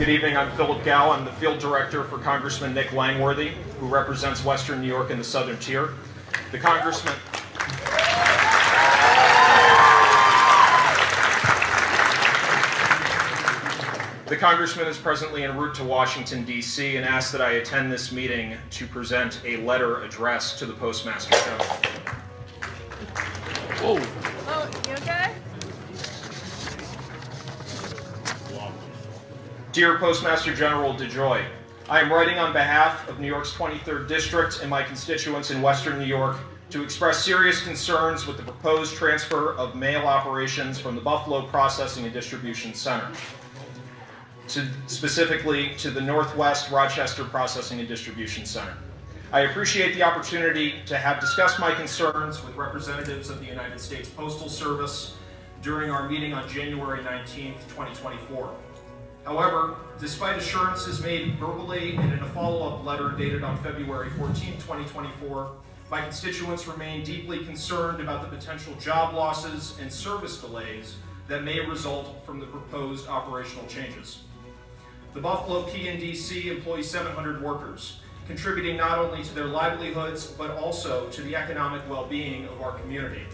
Good evening, I'm Philip Gow. I'm the field director for Congressman Nick Langworthy, who represents Western New York in the Southern Tier. The Congressman is presently en route to Washington, D.C. and asked that I attend this meeting to present a letter addressed to the Postmaster General. Whoa. Oh, you okay? Dear Postmaster General DeJoy, I am writing on behalf of New York's 23rd District and my constituents in Western New York to express serious concerns with the proposed transfer of mail operations from the Buffalo Processing and Distribution Center, specifically to the Northwest Rochester Processing and Distribution Center. I appreciate the opportunity to have discussed my concerns with representatives of the United States Postal Service during our meeting on January 19th, 2024. However, despite assurances made verbally and in a follow-up letter dated on February 14, 2024, my constituents remain deeply concerned about the potential job losses and service delays that may result from the proposed operational changes. The Buffalo P&DC employs 700 workers, contributing not only to their livelihoods, but also to the economic well-being of our community.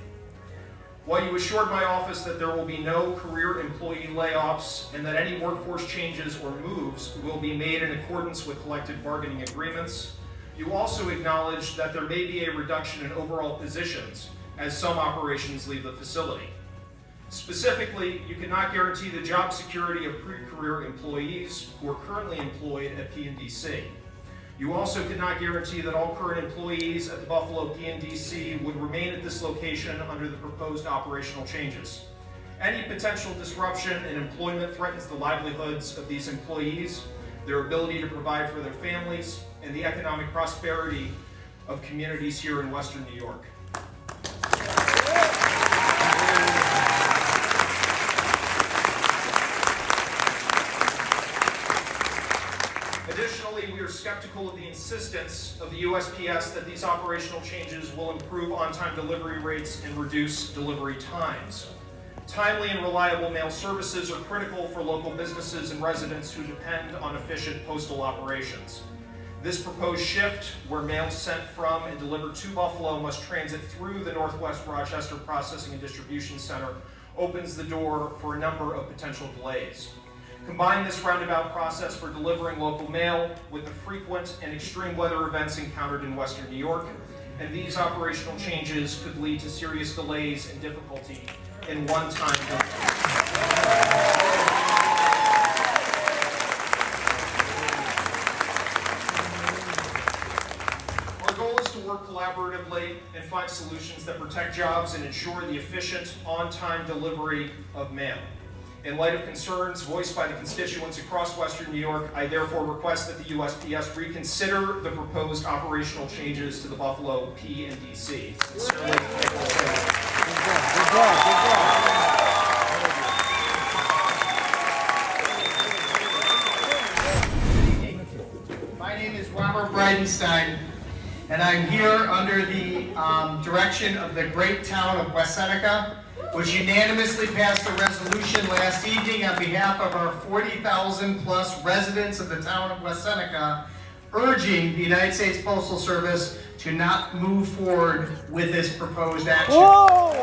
While you assured my office that there will be no career employee layoffs and that any workforce changes or moves will be made in accordance with collective bargaining agreements, you also acknowledged that there may be a reduction in overall positions as some operations leave the facility. Specifically, you cannot guarantee the job security of pre-career employees who are currently employed at P&DC. You also could not guarantee that all current employees at the Buffalo P&DC would remain at this location under the proposed operational changes. Any potential disruption in employment threatens the livelihoods of these employees, their ability to provide for their families, and the economic prosperity of communities here in Western New York. Additionally, we are skeptical of the insistence of the USPS that these operational changes will improve on-time delivery rates and reduce delivery times. Timely and reliable mail services are critical for local businesses and residents who depend on efficient postal operations. This proposed shift, where mail sent from and delivered to Buffalo must transit through the Northwest Rochester Processing and Distribution Center, opens the door for a number of potential delays. Combine this roundabout process for delivering local mail with the frequent and extreme weather events encountered in Western New York, and these operational changes could lead to serious delays and difficulty in one-time delivery. Our goal is to work collaboratively and find solutions that protect jobs and ensure the efficient, on-time delivery of mail. In light of concerns voiced by the constituents across Western New York, I therefore request that the USPS reconsider the proposed operational changes to the Buffalo P&DC. Sincerely, Good job. My name is Robert Bridenstine, and I'm here under the direction of the great town of West Seneca, which unanimously passed a resolution last evening on behalf of our 40,000 plus residents of the town of West Seneca, urging the United States Postal Service to not move forward with this proposed action. Whoa!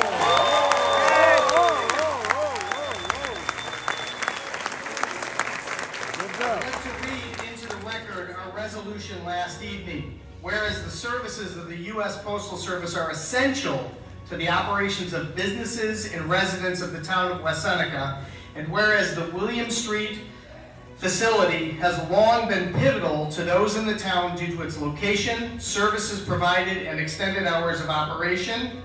I'd like to read into the record our resolution last evening. Whereas the services of the U.S. Postal Service are essential to the operations of businesses and residents of the town of West Seneca, and whereas the William Street facility has long been pivotal to those in the town due to its location, services provided, and extended hours of operation,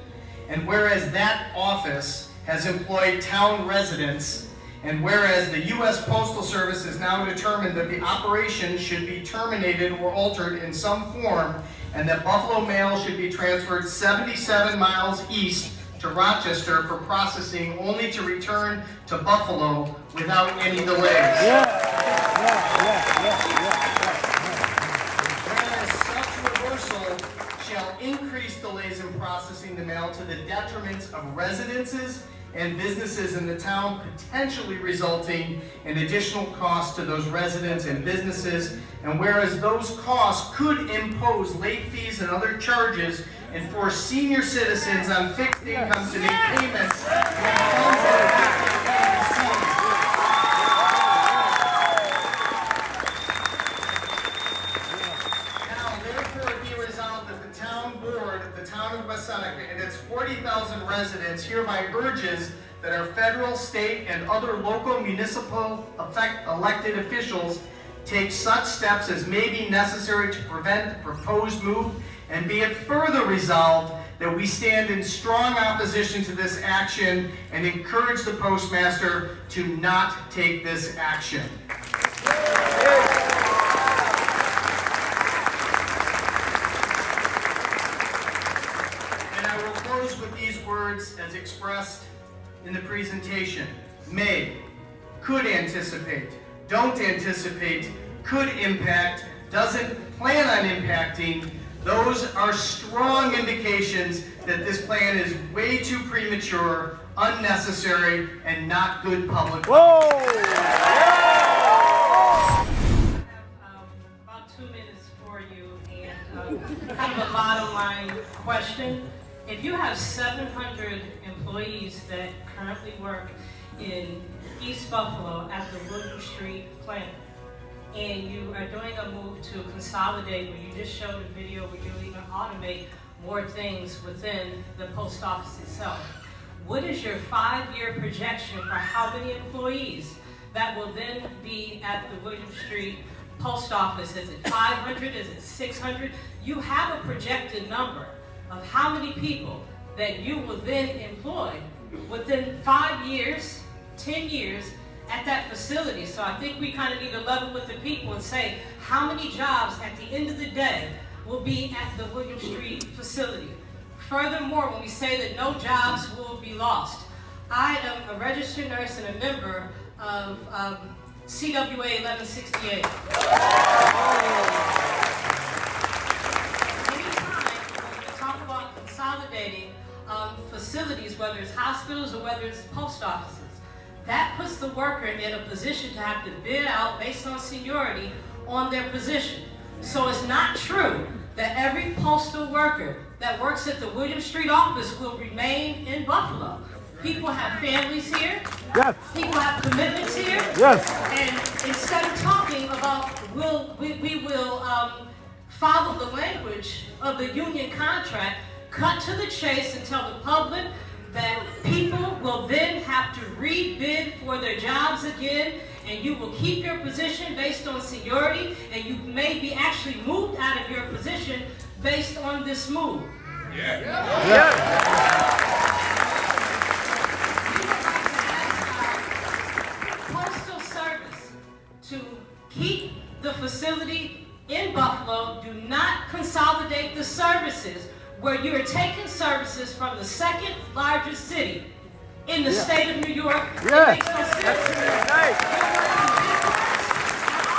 and whereas that office has employed town residents, and whereas the U.S. Postal Service has now determined that the operation should be terminated or altered in some form, and that Buffalo mail should be transferred 77 miles east to Rochester for processing, only to return to Buffalo without any delays. Whereas such reversal shall increase delays in processing the mail to the detriment of residences and businesses in the town, potentially resulting in additional costs to those residents and businesses. And whereas those costs could impose late fees and other charges and force senior citizens on fixed incomes to make payments when funds that have not yet been received. Now, therefore, it be resolved that the town board of the town of West Seneca and its 40,000 residents hereby urges that our federal, state, and other local municipal elected officials take such steps as may be necessary to prevent the proposed move, and be it further resolved that we stand in strong opposition to this action and encourage the postmaster to not take this action. And I will close with these words as expressed in the presentation. May, could anticipate, don't anticipate, could impact, doesn't plan on impacting. Those are strong indications that this plan is way too premature, unnecessary, and not good public. Whoa! I have about 2 minutes for you, and kind of a bottom line question. If you have 700 employees that currently work in East Buffalo at the William Street plant, and you are doing a move to consolidate, where you just showed a video where you'll even automate more things within the post office itself, what is your 5-year projection for how many employees that will then be at the William Street post office? Is it 500? Is it 600? You have a projected number of how many people that you will then employ within 5 years, 10 years at that facility. So I think we kind of need to level with the people and say how many jobs at the end of the day will be at the William Street facility. Furthermore, when we say that no jobs will be lost, I am a registered nurse and a member of CWA 1168. Anytime when we talk about consolidating facilities, whether it's hospitals or whether it's post offices, that puts the worker in a position to have to bid out based on seniority on their position. So it's not true that every postal worker that works at the William Street office will remain in Buffalo. People have families here. Yes. People have commitments here. Yes. And instead of talking about we will follow the language of the union contract, cut to the chase and tell the public that people will then have to rebid for their jobs again, and you will keep your position based on seniority, and you may be actually moved out of your position based on this move. Yeah. We would like to ask our Postal Service to keep the facility in Buffalo. Do not consolidate the services, where you are taking services from the second largest city in the state of New York. Yeah. It makes no sense to me. I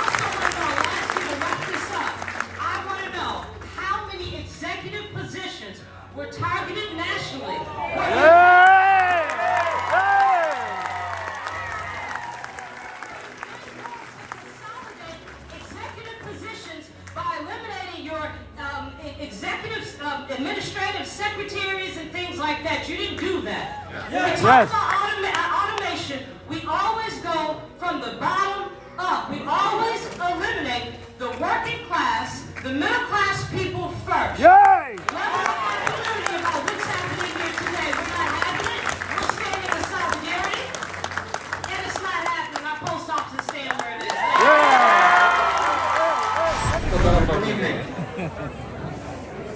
also want to know, last year, to wrap this up, I want to know how many executive positions were targeted nationally. Consolidate executive positions by eliminating your executives, administrative secretaries and things like that. You didn't do that. When we talk about automation, we always go from the bottom up. We always eliminate the working class, the middle class people first. Yay! Level of accountability about what's happening here today. We're not having it. We're standing in solidarity. And it's not happening. Our post office is staying where it is. Good evening.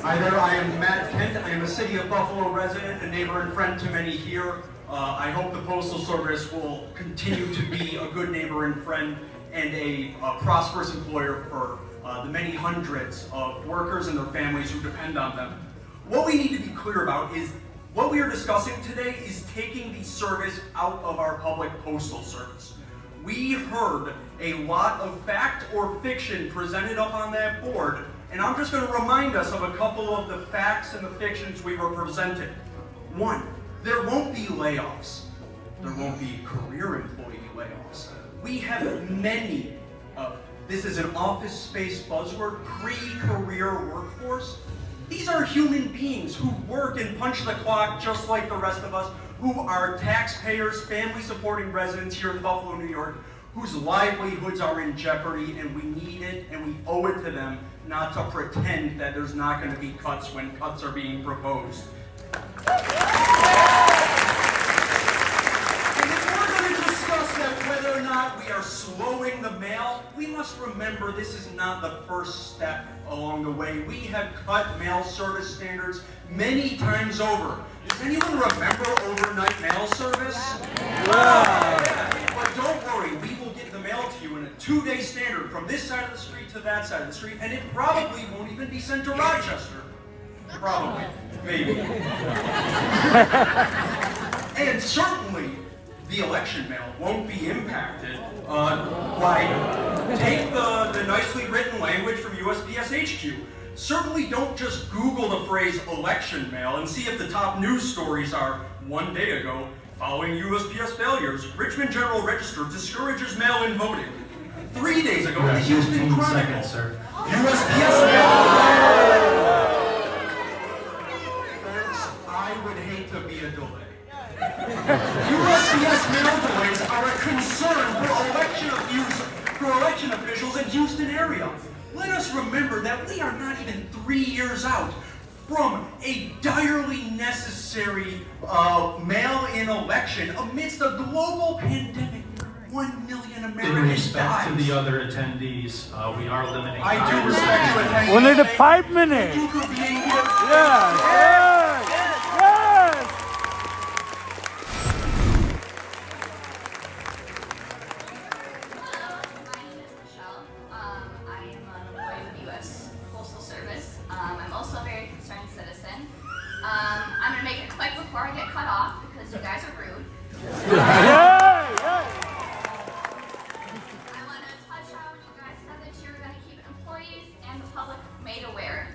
Hi there, I am Matt Kent. I am a City of Buffalo resident, a neighbor and friend to many here. I hope the Postal Service will continue to be a good neighbor and friend and a prosperous employer for the many hundreds of workers and their families who depend on them. What we need to be clear about is what we are discussing today is taking the service out of our public postal service. We heard a lot of fact or fiction presented up on that board, and I'm just going to remind us of a couple of the facts and the fictions we were presented. One, there won't be layoffs. there won't be career employee layoffs. We have many this is an office space buzzword, pre-career workforce. These are human beings who work and punch the clock just like the rest of us, who are taxpayers, family supporting residents here in Buffalo, New York, whose livelihoods are in jeopardy, and we need it and we owe it to them not to pretend that there's not going to be cuts when cuts are being proposed. Whether or not we are slowing the mail, we must remember this is not the first step along the way. We have cut mail service standards many times over. Does anyone remember overnight mail service? Yeah. But don't worry, we will get the mail to you in a 2-day standard from this side of the street to that side of the street, and it probably won't even be sent to Rochester. Probably. Maybe. And certainly, the election mail won't be impacted take the nicely written language from USPS HQ. Certainly don't just Google the phrase election mail and see if the top news stories are 1 day ago, following USPS failures, Richmond General Register discourages mail-in voting. 3 days ago, the Houston Chronicle, USPS mail. I would hate to be a delay. USPS mail delays are a concern for election officials in Houston area. Let us remember that we are not even 3 years out from a direly necessary mail-in election amidst a global pandemic. 1 million Americans In respect died. to the other attendees, we are limiting. I do respect you attendees. Only the 5 minutes. Thank you for being here. Yes, yes, yes. Hello, my name is Michelle. I am an employee with the U.S. Postal Service. I'm also a very concerned citizen. I'm going to make it quick before I get cut off because you guys are rude. I want to touch on, you guys said that you were going to keep employees and the public made aware.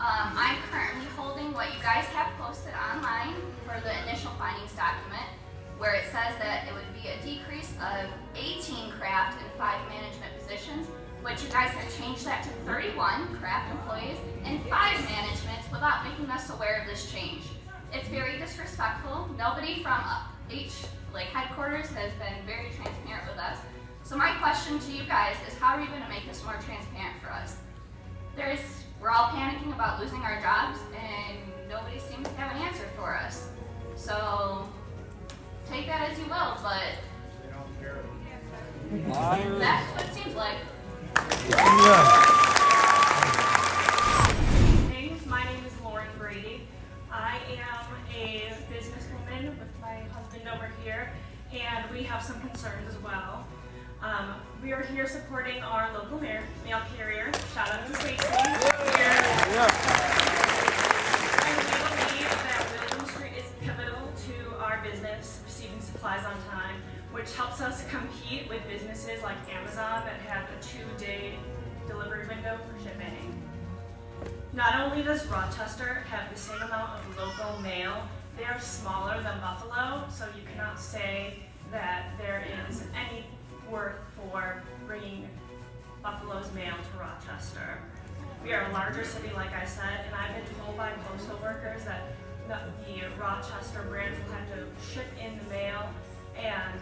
I'm currently holding what you guys have posted online for the initial findings document, where it says that it would be a decrease of 18 craft and 5 management positions, but you guys have changed that to 31 craft employees and 5 managements without making us aware of this change. It's very disrespectful. Nobody from headquarters has been very transparent with us. So my question to you guys is, how are you going to make this more transparent for us? We're all panicking about losing our jobs, and nobody seems to have an answer for us. So take that as you will, but that's what it seems like. My name is Lauren Brady. I am a businesswoman with my husband over here, and we have some concerns as well. We are here supporting our local mail carrier. Shout out to Stacey. And we believe that William Street is pivotal to our business, receiving supplies on time, which helps us compete with businesses like Amazon that have a 2-day delivery window for shipping. Not only does Rochester have the same amount of local mail, they are smaller than Buffalo, so you cannot say that there is any worth for bringing Buffalo's mail to Rochester. We are a larger city, like I said, and I've been told by postal workers that the Rochester branch will have to ship in the mail, and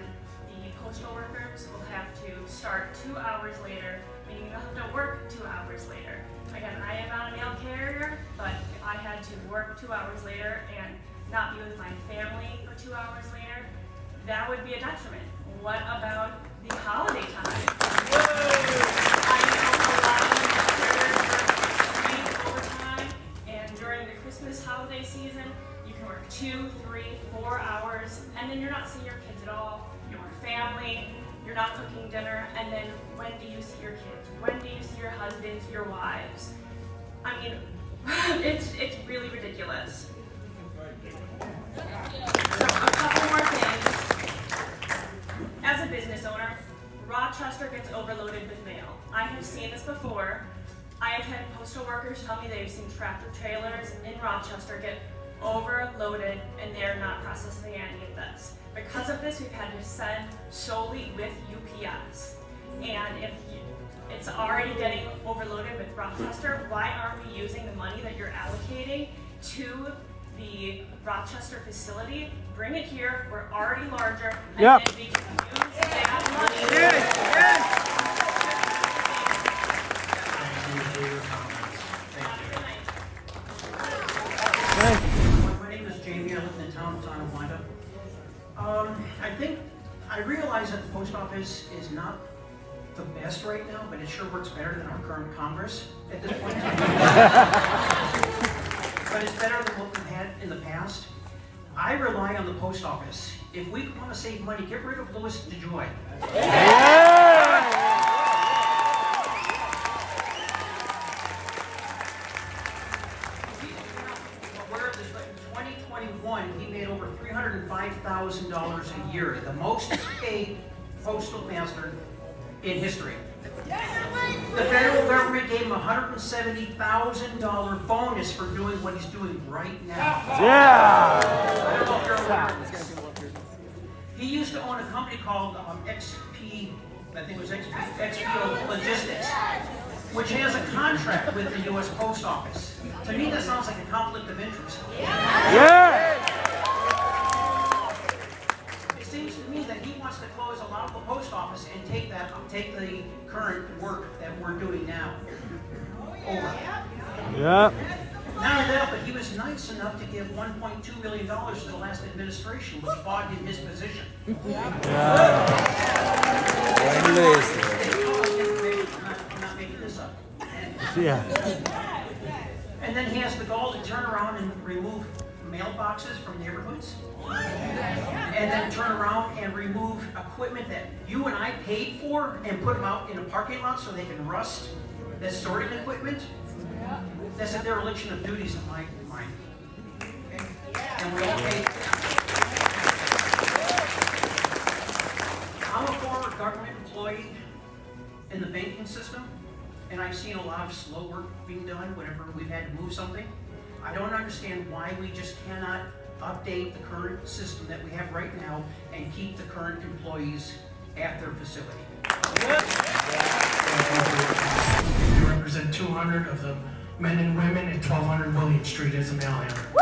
the postal workers will have to start 2 hours later, meaning they'll have to work 2 hours later. Again, I am not a mail carrier, but if I had to work 2 hours later and not be with my family for 2 hours later, that would be a detriment. What about the holiday time? I know a lot of carriers work extreme overtime, and during the Christmas holiday season, you can work 2, 3, 4 hours, and then you're not seeing your kids at all, your family, you're not cooking dinner, and then when do you see your kids? When do you see your husbands, your wives? I mean, it's really ridiculous. So a couple more things. As a business owner, Rochester gets overloaded with mail. I have seen this before. I have had postal workers tell me they've seen tractor trailers in Rochester get overloaded, and they're not processing any of this. Because of this, we've had to send solely with UPS. And if it's already getting overloaded with Rochester, why aren't we using the money that you're allocating to the Rochester facility? Bring it here, we're already larger, and Yep. then we can use that money. Thank you for your comments. Thank Have a you. good night. My name is Jamie. I live in the town of Tonawanda. I realize that the post office is not the best right now, but it sure works better than our current Congress at this point in time. But it's better than what we've had in the past. I rely on the post office. If we want to save money, get rid of Louis DeJoy. Where this, in 2021, he made over $305,000 a year, the most paid postal master in history. The federal government gave him a $170,000 bonus for doing what he's doing right now. Yeah. I don't know if you're aware of this. He used to own a company called XP, I think it was XPO Logistics, which has a contract with the U.S. Post Office. To me, that sounds like a conflict of interest. Yeah. It seems to me that he wants to close a lot of the post office and take the current work that we're doing now over. Yeah. Not only that, but he was nice enough to give $1.2 million to the last administration, which fogged in his position. I'm not making this up. Yeah. And then he has the gall to turn around and remove mailboxes from neighborhoods. And then turn around and remove equipment that you and I paid for and put them out in a parking lot so they can rust. That's sorting equipment. That's a dereliction of duties in my mind. Okay? And we all pay. I'm a former government employee in the banking system, and I've seen a lot of slow work being done whenever we've had to move something. I don't understand why we just cannot update the current system that we have right now and keep the current employees at their facility. We represent 200 of the men and women at 1200 William Street as a mail handler. I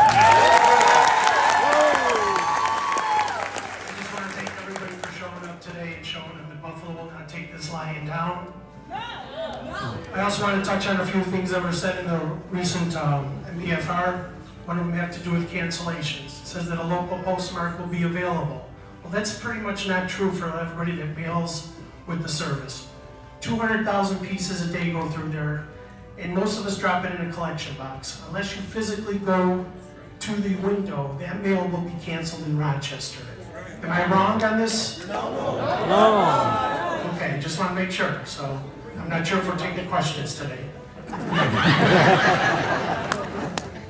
just want to thank everybody for showing up today and showing up that Buffalo will not take this lying down. I also want to touch on a few things that were said in the recent MBFR. One of them had to do with cancellations. It says that a local postmark will be available. Well, that's pretty much not true for everybody that mails with the service. 200,000 pieces a day go through there, and most of us drop it in a collection box. Unless you physically go to the window, that mail will be canceled in Rochester. Am I wrong on this? No. Okay, just want to make sure. So I'm not sure if we're taking questions today.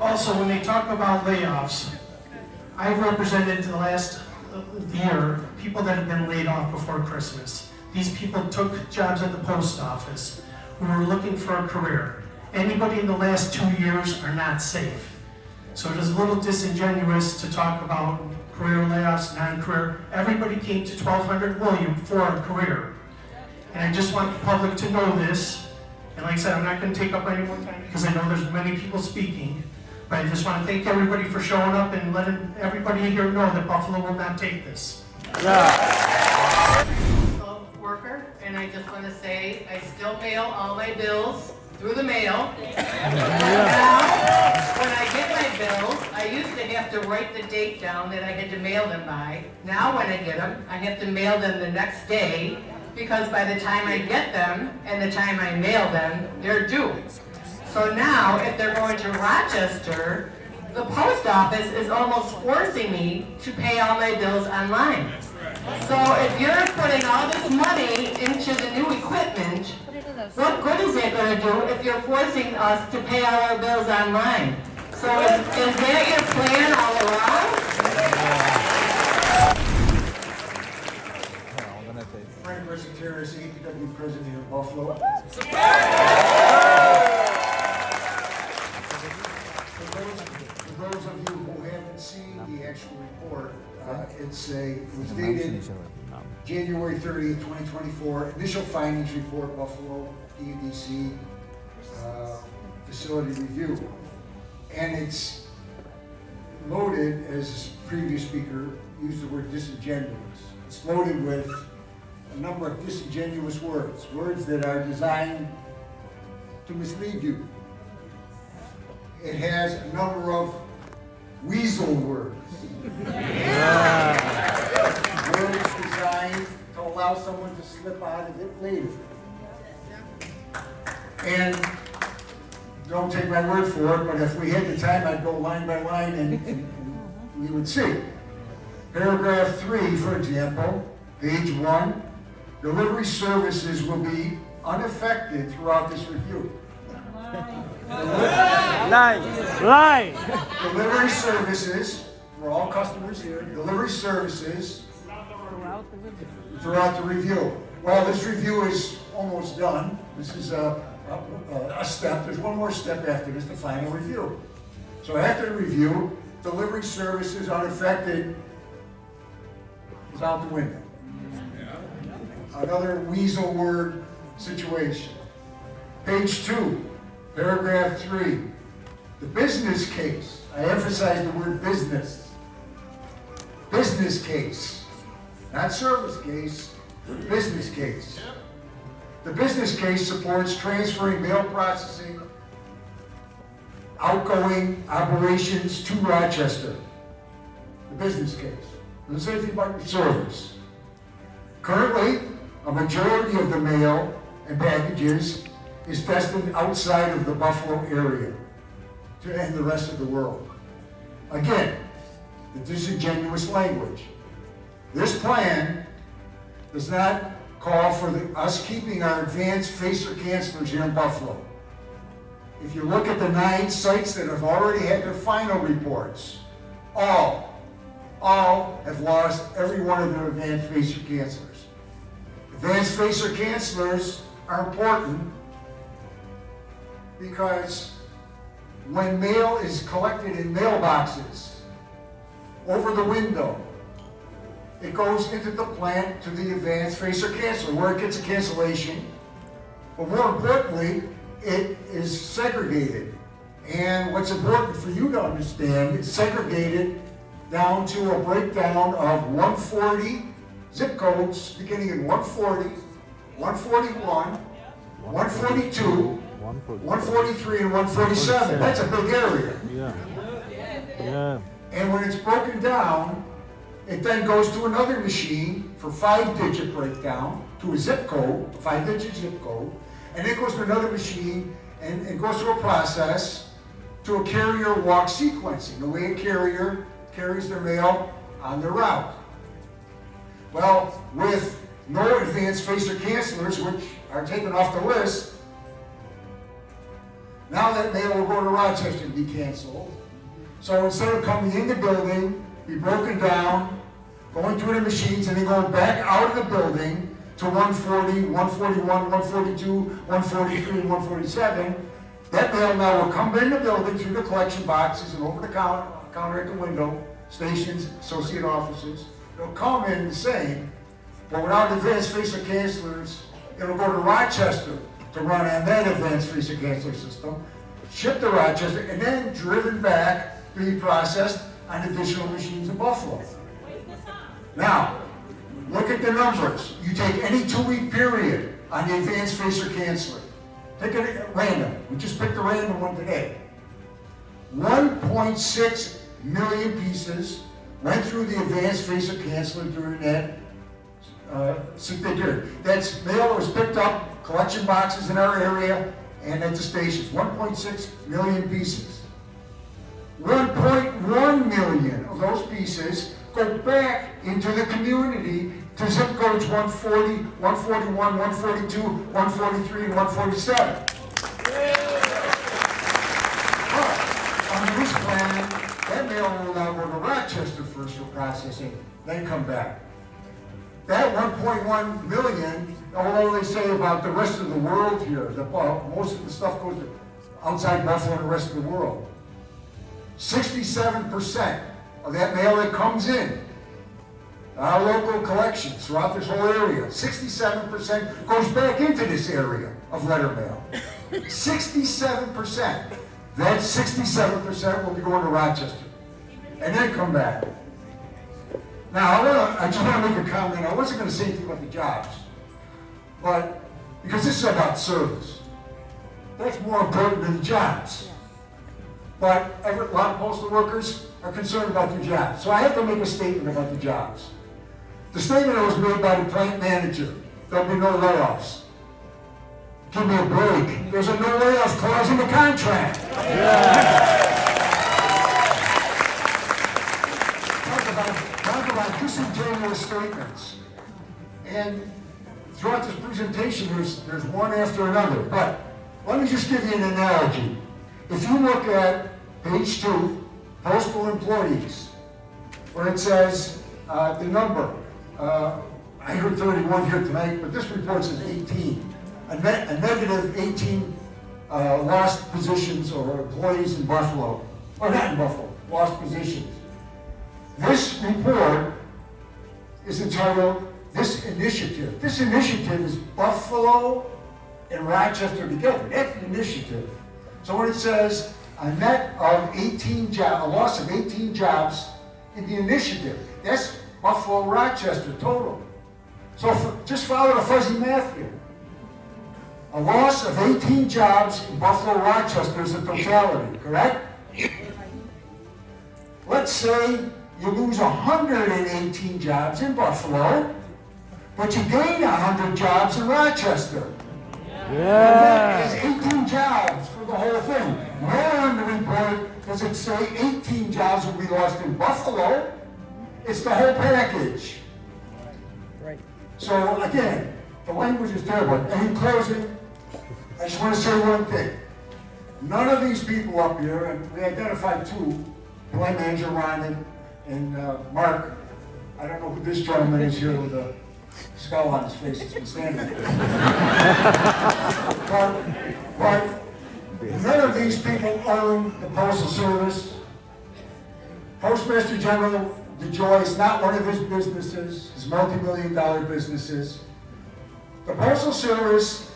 Also, when they talk about layoffs, I've represented the last year people that have been laid off before Christmas. These people took jobs at the post office who were looking for a career. Anybody in the last 2 years are not safe. So it is a little disingenuous to talk about career layoffs, non-career. Everybody came to 1200 William for a career. And I just want the public to know this. And like I said, I'm not going to take up any more time because I know there's many people speaking. But I just want to thank everybody for showing up and letting everybody here know that Buffalo will not take this. Worker, and I just want to say I still mail all my bills through the mail. Now, when I get my bills, I used to have to write the date down that I had to mail them by. Now when I get them, I have to mail them the next day because by the time I get them and the time I mail them, they're due. So now, if they're going to Rochester, the post office is almost forcing me to pay all my bills online. So if you're putting all this money into the new equipment, what good is it going to do if you're forcing us to pay all our bills online? So is that your plan all along? Frank Resiteris, APW President of Buffalo. For those of you who say, it was dated January 30th, 2024, initial findings report, Buffalo P&DC facility review. And it's loaded, as the previous speaker used the word disingenuous. It's loaded with a number of disingenuous words that are designed to mislead you. It has a number of weasel words. Words designed to allow someone to slip out of it later. And don't take my word for it, but if we had the time, I'd go line by line and we would see. Paragraph 3, for example, page 1, delivery services will be unaffected throughout this review. Lie. Delivery services, for all customers here, delivery services throughout the review. Well, this review is almost done. This is a step. There's one more step after this, the final review. So after the review, delivery services unaffected is out the window. Another weasel word situation. Page 2, paragraph 3. The business case. I emphasize the word business. Business case. Not service case, business case. The business case supports transferring mail processing outgoing operations to Rochester. The business case. Doesn't say anything about your service. Currently, a majority of the mail and packages is destined outside of the Buffalo area to end the rest of the world. Again, the disingenuous language. This plan does not call for us keeping our advanced facer cancelers here in Buffalo. If you look at the 9 sites that have already had their final reports, all have lost every one of their advanced facer cancelers. Advanced facer cancelers are important because when mail is collected in mailboxes over the window, it goes into the plant to the advanced facer canceller where it gets a cancellation. But more importantly, it is segregated. And what's important for you to understand, it's segregated down to a breakdown of 140 zip codes beginning in 140, 141, 142, 143, and 147. That's a big area. Yeah. And when it's broken down, it then goes to another machine for 5-digit breakdown to a zip code, a 5-digit zip code, and it goes to another machine and goes through a process to a carrier walk sequencing, the way a carrier carries their mail on their route. Well, with no advanced facer cancelers, which are taken off the list, now that mail will go to Rochester and be canceled. So instead of coming in the building, be broken down, going through the machines, and then going back out of the building to 140, 141, 142, 143, and 147, that mail now will come in the building through the collection boxes and over the counter at the window, stations, associate offices. It'll come in the same, but without advanced facer cancelers, it'll go to Rochester to run on that advanced facer canceller system, shipped to Rochester, and then driven back to be processed on additional machines in Buffalo. Now, look at the numbers. You take any 2-week period on the advanced facer canceller. Pick it at random. We just picked a random one today. 1.6 million pieces went through the advanced facer canceller during that 6-day period. That's mail that was picked up, collection boxes in our area, and at the stations. 1.6 million pieces. 1.1 million of those pieces go back into the community to zip codes 140, 141, 142, 143, and 147. But under this plan, that mail will now go to Rochester first for processing, then come back. That 1.1 million, although they say about the rest of the world here, most of the stuff goes to outside Buffalo and the rest of the world. 67% of that mail that comes in Our local collections throughout this whole area, 67% goes back into this area of letter mail. 67%. That 67% will be going to Rochester. And then come back. Now, I just want to make a comment. I wasn't going to say anything about the jobs, but because this is about service. That's more important than the jobs. But a lot of postal workers are concerned about their jobs. So I have to make a statement about the jobs. The statement was made by the plant manager. There'll be no layoffs. Give me a break. There's a no layoffs clause in the contract. Talk about disingenuous statements. And throughout this presentation, there's one after another. But let me just give you an analogy. If you look at page 2, postal employees, where it says the number, I heard 31 here tonight, but this report says 18. A negative 18 lost positions or employees in Buffalo, or not in Buffalo, lost positions. This report is entitled, This Initiative. This initiative is Buffalo and Rochester together. That's the initiative. So when it says a net of 18 jobs, a loss of 18 jobs in the initiative, that's Buffalo, Rochester total. So just follow the fuzzy math here. A loss of 18 jobs in Buffalo, Rochester is a totality, correct? Let's say you lose 118 jobs in Buffalo, but you gain 100 jobs in Rochester. Yeah. It's 18 jobs for the whole thing. Where in the report does it say 18 jobs will be lost in Buffalo? It's the whole package. Right. So again, the language is terrible. And in closing, I just want to say one thing. None of these people up here, and we identified 2, plant manager Ron and Mark. I don't know who this gentleman is here with a skull on his face. He's been standing there. but none of these people own the Postal Service. Postmaster General DeJoy is not one of his businesses, his multi-million-dollar businesses. The Postal Service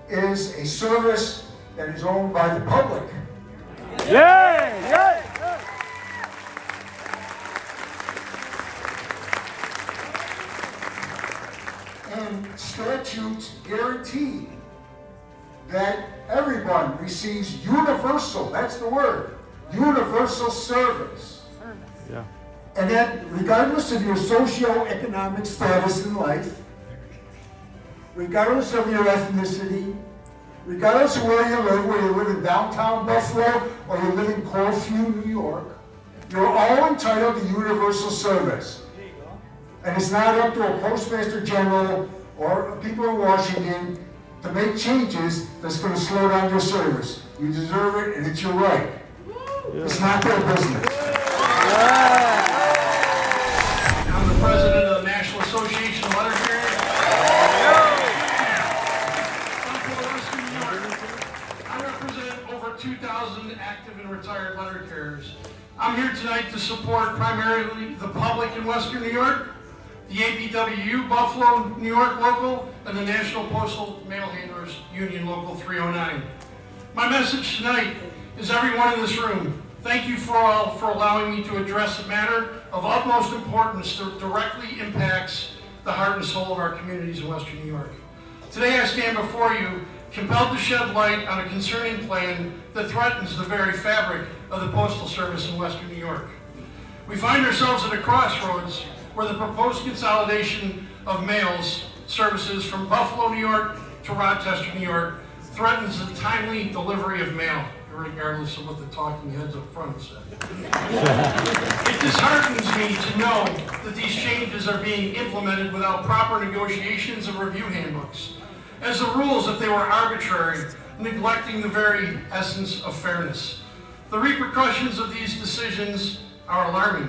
is a service that is owned by the public. Yeah. And statutes guarantee that everyone receives universal, that's the word, universal service. Yeah. And that regardless of your socioeconomic status in life, regardless of your ethnicity, regardless of where you live in downtown Buffalo or you live in Corfu, New York, you're all entitled to universal service. And it's not up to a Postmaster General or people in Washington to make changes that's going to slow down your service. You deserve it and it's your right. Yeah. It's not their business. I'm the president of the National Association of Letter Carriers. I represent over 2,000 active and retired letter carriers. I'm here tonight to support primarily the public in Western New York, the APWU Buffalo, New York local, and the National Postal Mail Handlers Union Local 309. My message tonight is everyone in this room, thank you for allowing me to address a matter of utmost importance that directly impacts the heart and soul of our communities in Western New York. Today I stand before you compelled to shed light on a concerning plan that threatens the very fabric of the Postal Service in Western New York. We find ourselves at a crossroads where the proposed consolidation of mails services from Buffalo, New York to Rochester, New York threatens the timely delivery of mail, regardless of what the talking heads up front said. It disheartens me to know that these changes are being implemented without proper negotiations and review handbooks, as the rules, if they were arbitrary, neglecting the very essence of fairness. The repercussions of these decisions are alarming.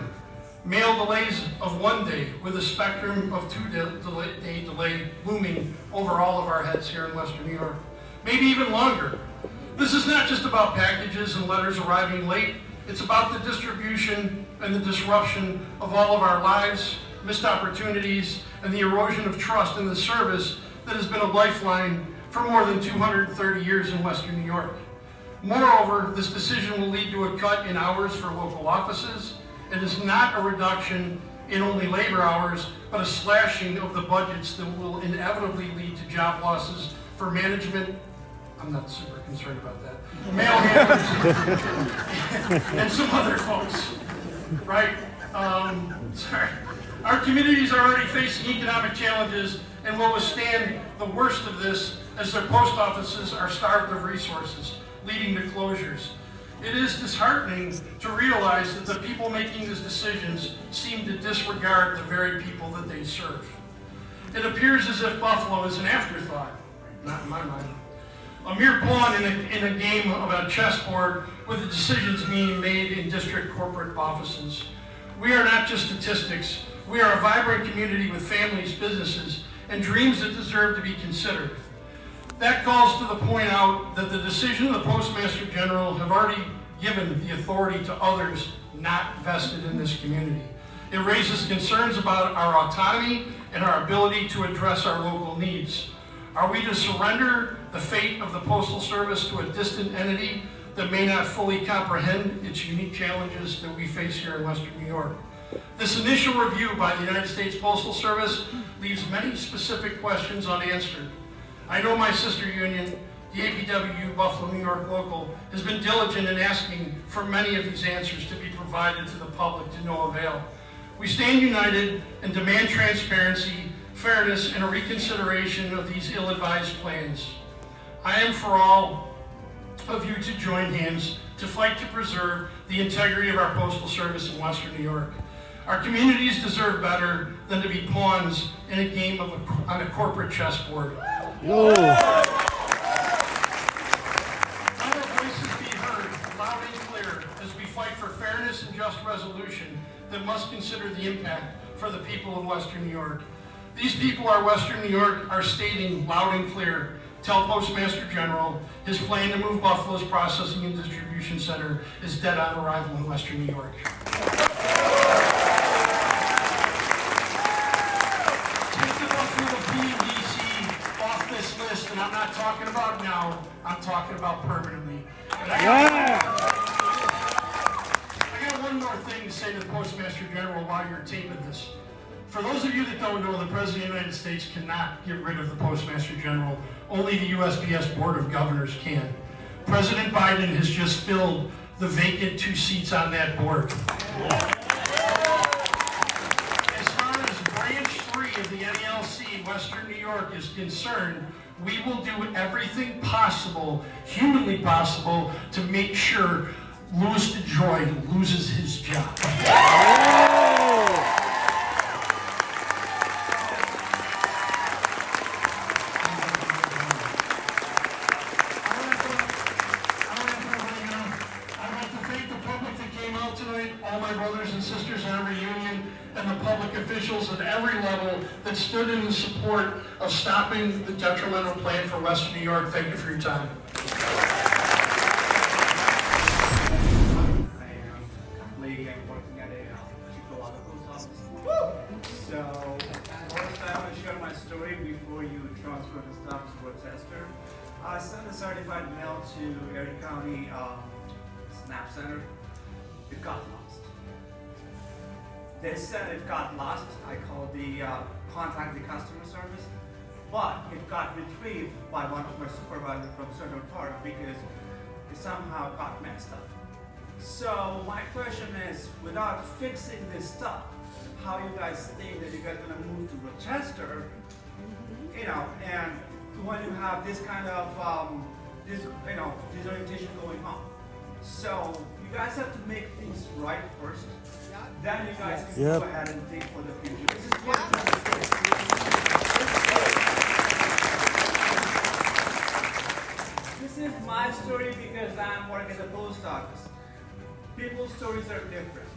Mail delays of 1 day with a spectrum of 2-day delay looming over all of our heads here in Western New York, maybe even longer. This is not just about packages and letters arriving late, it's about the distribution and the disruption of all of our lives missed opportunities, and the erosion of trust in the service that has been a lifeline for more than 230 years in Western New York. Moreover, this decision will lead to a cut in hours for local offices. It is not a reduction in only labor hours, but a slashing of the budgets that will inevitably lead to job losses for management. I'm not super concerned about that. Mail handlers and some other folks, right? Sorry. Our communities are already facing economic challenges and will withstand the worst of this as their post offices are starved of resources, leading to closures. It is disheartening to realize that the people making these decisions seem to disregard the very people that they serve. It appears as if Buffalo is an afterthought, not in my mind. A mere pawn in a game of a chessboard with the decisions being made in district corporate offices. We are not just statistics. We are a vibrant community with families, businesses, and dreams that deserve to be considered. That calls to the point out that the decision of the Postmaster General have already given the authority to others not vested in this community. It raises concerns about our autonomy and our ability to address our local needs. Are we to surrender the fate of the Postal Service to a distant entity that may not fully comprehend its unique challenges that we face here in Western New York? This initial review by the United States Postal Service leaves many specific questions unanswered. I know my sister union, the APWU Buffalo, New York Local, has been diligent in asking for many of these answers to be provided to the public to no avail. We stand united and demand transparency, fairness, and a reconsideration of these ill-advised plans. I am for all of you to join hands to fight to preserve the integrity of our Postal Service in Western New York. Our communities deserve better than to be pawns in a game on a corporate chessboard. Yo. Let our voices be heard loud and clear as we fight for fairness and just resolution that must consider the impact for the people of Western New York. These people of Western New York are stating loud and clear, tell Postmaster General his plan to move Buffalo's processing and distribution center is dead on arrival in Western New York. Take the Buffalo P&DC off this list, and I'm not talking about now, I'm talking about permanently. And I got one more thing to say to the Postmaster General while you're taping this. For those of you that don't know, the President of the United States cannot get rid of the Postmaster General. Only the USPS Board of Governors can. President Biden has just filled the vacant 2 seats on that board. As far as branch 3 of the NELC, Western New York, is concerned, we will do everything possible, humanly possible, to make sure Louis DeJoy loses his job. All my brothers and sisters in every union and the public officials at every level that stood in support of stopping the detrimental plan for Western New York. Thank you for your time. Lately, I'm working at a Chicago post office. So, first I want to share my story before you transfer the stuff to Rochester. I sent a certified mail to Erie County SNAP Center. It got lost. They said it got lost. I called the contact the customer service, but it got retrieved by one of my supervisors from Central Park because it somehow got messed up. So my question is, without fixing this stuff, how you guys think that you guys gonna move to Rochester? You know, and when you have this kind of disorientation going on. So you guys have to make things right first. Then you guys can go ahead and think for the future. This is what this is my story because I'm working at the post office. People's stories are different.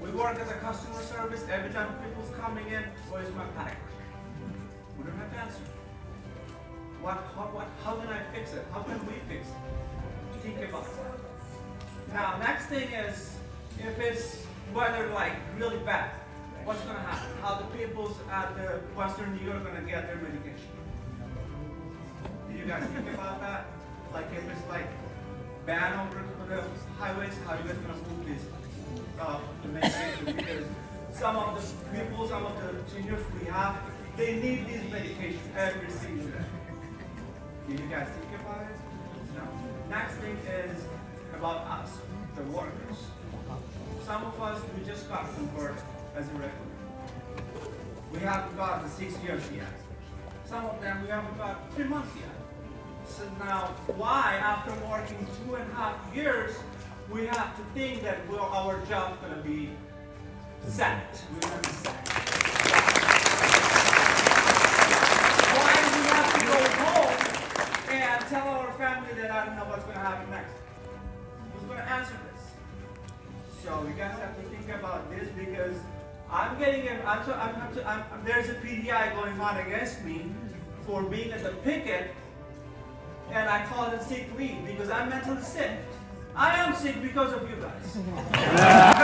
We work as a customer service. Every time people's coming in, where's my package? We don't have answers. How can I fix it? How can we fix it? Think about it. Now, next thing is, if it's weather like really bad, what's going to happen? How the people at the Western New York are going to get their medication? Do you guys think about that? Like if it's like ban over the highways, how are you guys going to move this the medication? Because some of the people, some of the seniors we have, they need this medication every single day. Do you guys think about it? No. Next thing is about us, the workers. Some of us, we just got converted as a regular. We haven't got the 6 years yet. Some of them, we haven't got 3 months yet. So now, why, after working 2.5 years, we have to think that our job's going to be set? We're going to be set. Why do we have to go home and tell our family that I don't know what's going to happen next? Who's going to answer this? So you guys have to think about this because I'm getting there's a PDI going on against me for being at the picket, and I call it sick leave because I'm mentally sick. I am sick because of you guys. Yeah.